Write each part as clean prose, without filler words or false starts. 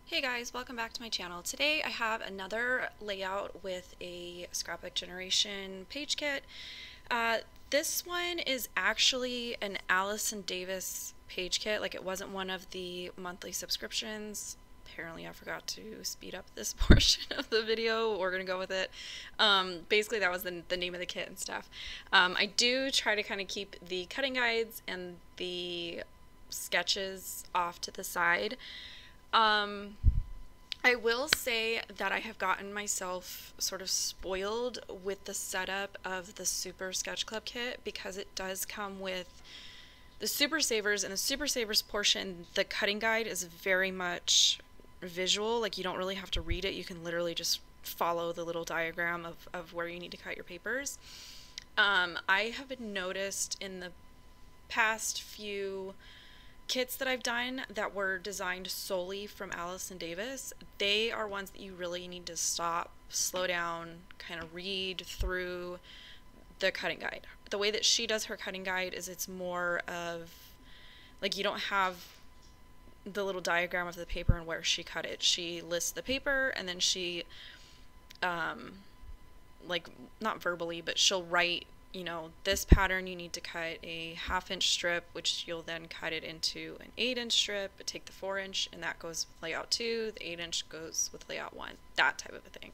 Hey guys, welcome back to my channel. Today I have another layout with a Scrapbook Generation page kit. This one is actually an Alison Davis page kit, like it wasn't one of the monthly subscriptions. Apparently I forgot to speed up this portion of the video. We're gonna go with it. Basically that was the name of the kit and stuff. I do try to kind of keep the cutting guides and the sketches off to the side. I will say that I have gotten myself sort of spoiled with the setup of the Super Sketch Club kit because it does come with the Super Savers, and the Super Savers portion, the cutting guide is very much visual. Like, you don't really have to read it. You can literally just follow the little diagram of where you need to cut your papers. I have noticed in the past few kits that I've done that were designed solely from Alison Davis, they are ones that you really need to stop, slow down, kind of read through the cutting guide. The way that she does her cutting guide is it's more of, like, you don't have the little diagram of the paper and where she cut it. She lists the paper and then she, like, not verbally, but she'll write, this pattern you need to cut a 1/2 inch strip, which you'll then cut it into an 8-inch strip, but take the 4-inch and that goes with layout 2, the 8-inch goes with layout 1, that type of a thing.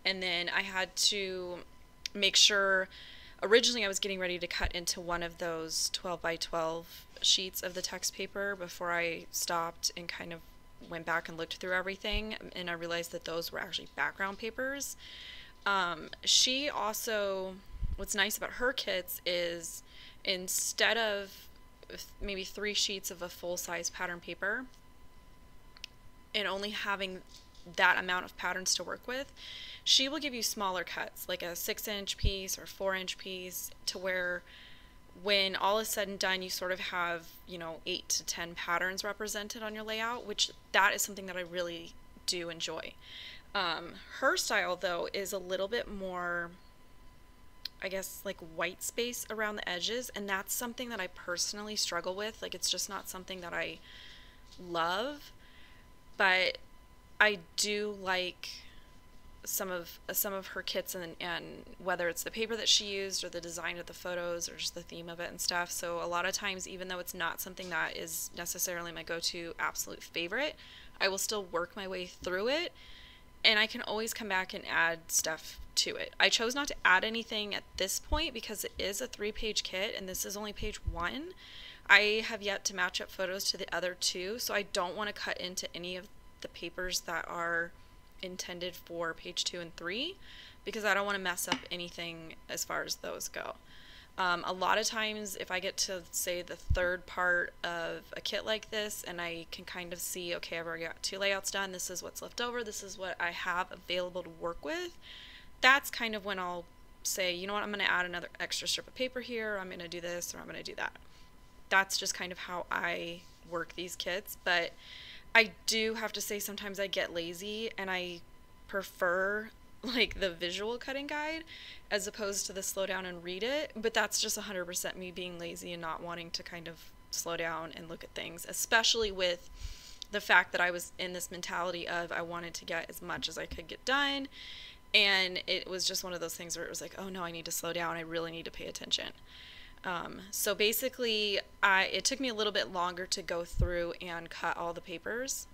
And then I had to make sure, originally I was getting ready to cut into one of those 12 by 12 sheets of the text paper before I stopped and kind of went back and looked through everything, and I realized that those were actually background papers. She also, what's nice about her kits is instead of maybe 3 sheets of a full-size pattern paper and only having that amount of patterns to work with, she will give you smaller cuts, like a 6-inch piece or 4-inch piece, to where when all is said and done you sort of have 8 to 10 patterns represented on your layout, which that is something that I really do enjoy. Her style though is a little bit more, I guess, like white space around the edges, and that's something that I personally struggle with. Like, it's just not something that I love, but I do like some of her kits, and whether it's the paper that she used or the design of the photos or just the theme of it and stuff. So a lot of times, even though it's not something that is necessarily my go-to absolute favorite, I will still work my way through it, and I can always come back and add stuff to it. I chose not to add anything at this point because it is a 3-page kit and this is only page 1. I have yet to match up photos to the other 2, so I don't want to cut into any of the papers that are intended for page 2 and 3 because I don't want to mess up anything as far as those go. A lot of times if I get to, say, the 3rd part of a kit like this and I can kind of see, okay, I've already got 2 layouts done, this is what's left over, this is what I have available to work with, that's kind of when I'll say, you know what, I'm going to add another extra strip of paper here, I'm going to do this, or I'm going to do that. That's just kind of how I work these kits. But I do have to say sometimes I get lazy and I prefer like the visual cutting guide as opposed to the slow down and read it, but that's just 100% me being lazy and not wanting to kind of slow down and look at things, especially with the fact that I was in this mentality of I wanted to get as much as I could get done, and it was just one of those things where it was like, oh no, I need to slow down, I really need to pay attention. So basically it took me a little bit longer to go through and cut all the papers.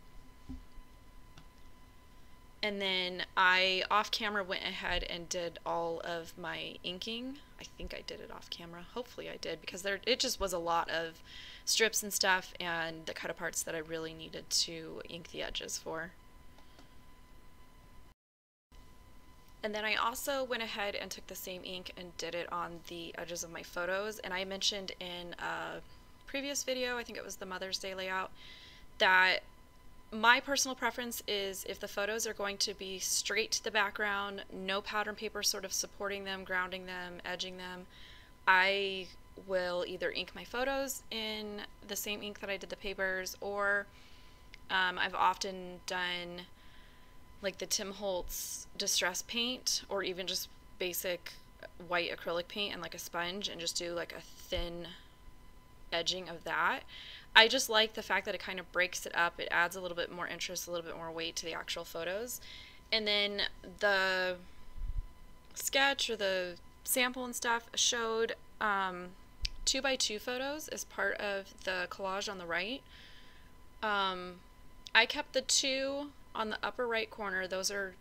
And then I, off camera, went ahead and did all of my inking. I think I did it off camera. Hopefully I did, because it just was a lot of strips and stuff and the cut aparts that I really needed to ink the edges for. And then I also went ahead and took the same ink and did it on the edges of my photos. And I mentioned in a previous video, I think it was the Mother's Day layout, that my personal preference is if the photos are going to be straight to the background, no pattern paper sort of supporting them, grounding them, edging them, I will either ink my photos in the same ink that I did the papers, or I've often done like the Tim Holtz distress paint, or even just basic white acrylic paint and like a sponge, and just do like a thin edging of that. I just like the fact that it kind of breaks it up. It adds a little bit more interest, a little bit more weight to the actual photos. And then the sketch or the sample and stuff showed 2x2 photos as part of the collage on the right. I kept the 2 on the upper right corner. Those are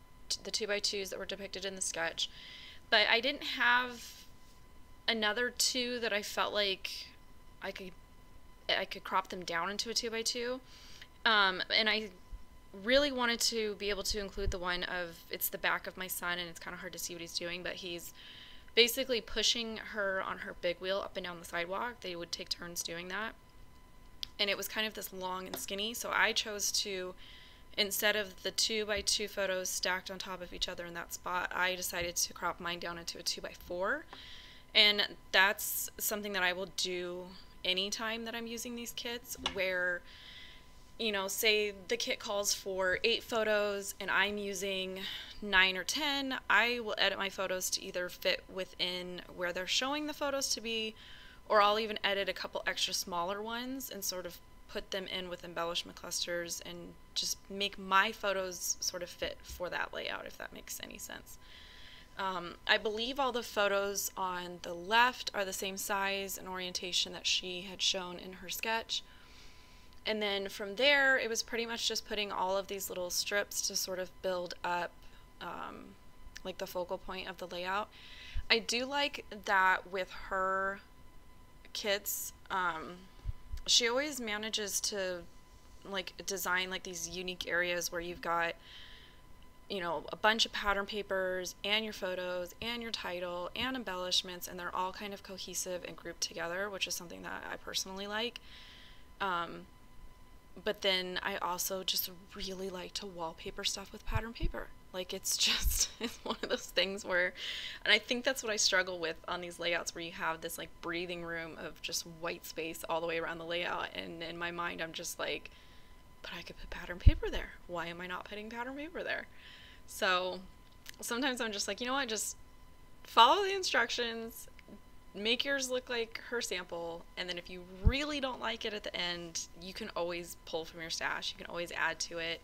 the 2x2s that were depicted in the sketch. But I didn't have another 2 that I felt like I could crop them down into a 2x2. And I really wanted to be able to include the one of, it's the back of my son, and it's kind of hard to see what he's doing, but he's basically pushing her on her big wheel up and down the sidewalk. They would take turns doing that. And it was kind of this long and skinny, so I chose to, instead of the 2x2 photos stacked on top of each other in that spot, I decided to crop mine down into a 2x4. And that's something that I will do anytime that I'm using these kits, where, you know, say the kit calls for 8 photos and I'm using 9 or 10, I will edit my photos to either fit within where they're showing the photos to be, or I'll even edit a couple extra smaller ones and sort of put them in with embellishment clusters and just make my photos sort of fit for that layout, if that makes any sense. I believe all the photos on the left are the same size and orientation that she had shown in her sketch. And then from there, it was pretty much just putting all of these little strips to sort of build up like the focal point of the layout. I do like that with her kits, she always manages to like design like these unique areas where you've got, you know, a bunch of pattern papers and your photos and your title and embellishments, and they're all kind of cohesive and grouped together, which is something that I personally like. But then I also just really like to wallpaper stuff with pattern paper. Like, it's just, it's one of those things where, and I think that's what I struggle with on these layouts where you have this like breathing room of just white space all the way around the layout, and in my mind I'm just like, but I could put pattern paper there. Why am I not putting pattern paper there? So sometimes I'm just like, you know what, just follow the instructions, make yours look like her sample, and then if you really don't like it at the end, you can always pull from your stash. You can always add to it.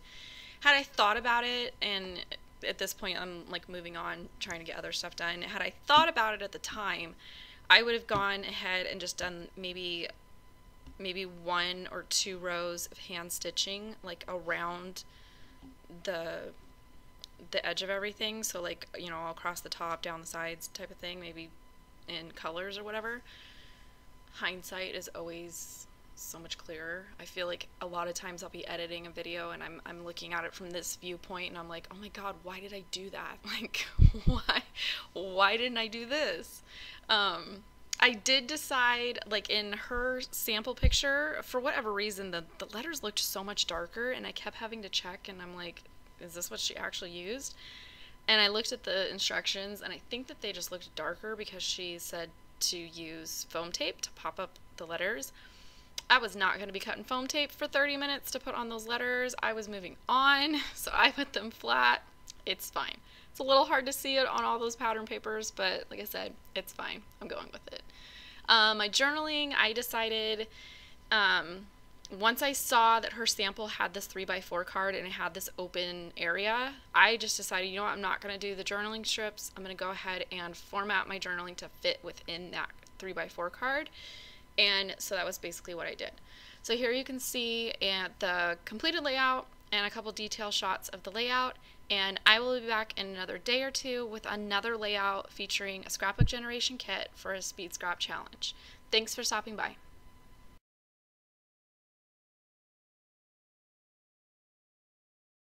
Had I thought about it, and at this point I'm like moving on, trying to get other stuff done, had I thought about it at the time, I would have gone ahead and just done maybe 1 or 2 rows of hand stitching like around the edge of everything, so like, you know, across the top, down the sides type of thing, maybe in colors or whatever. Hindsight is always so much clearer. I feel like a lot of times I'll be editing a video and I'm looking at it from this viewpoint and I'm like, oh my god, why did I do that? Like, why didn't I do this? I did decide, like in her sample picture, for whatever reason, the letters looked so much darker, and I kept having to check, and I'm like, is this what she actually used? And I looked at the instructions, and I think that they just looked darker because she said to use foam tape to pop up the letters. I was not going to be cutting foam tape for 30 minutes to put on those letters. I was moving on, so I put them flat. It's fine. It's a little hard to see it on all those pattern papers, but like I said, it's fine. I'm going with it. My journaling, I decided, once I saw that her sample had this 3x4 card and it had this open area, I just decided, you know what, I'm not going to do the journaling strips. I'm going to go ahead and format my journaling to fit within that 3x4 card. And so that was basically what I did. So here you can see the completed layout and a couple detail shots of the layout. And I will be back in another day or two with another layout featuring a Scrapbook Generation kit for a Speed Scrap Challenge. Thanks for stopping by.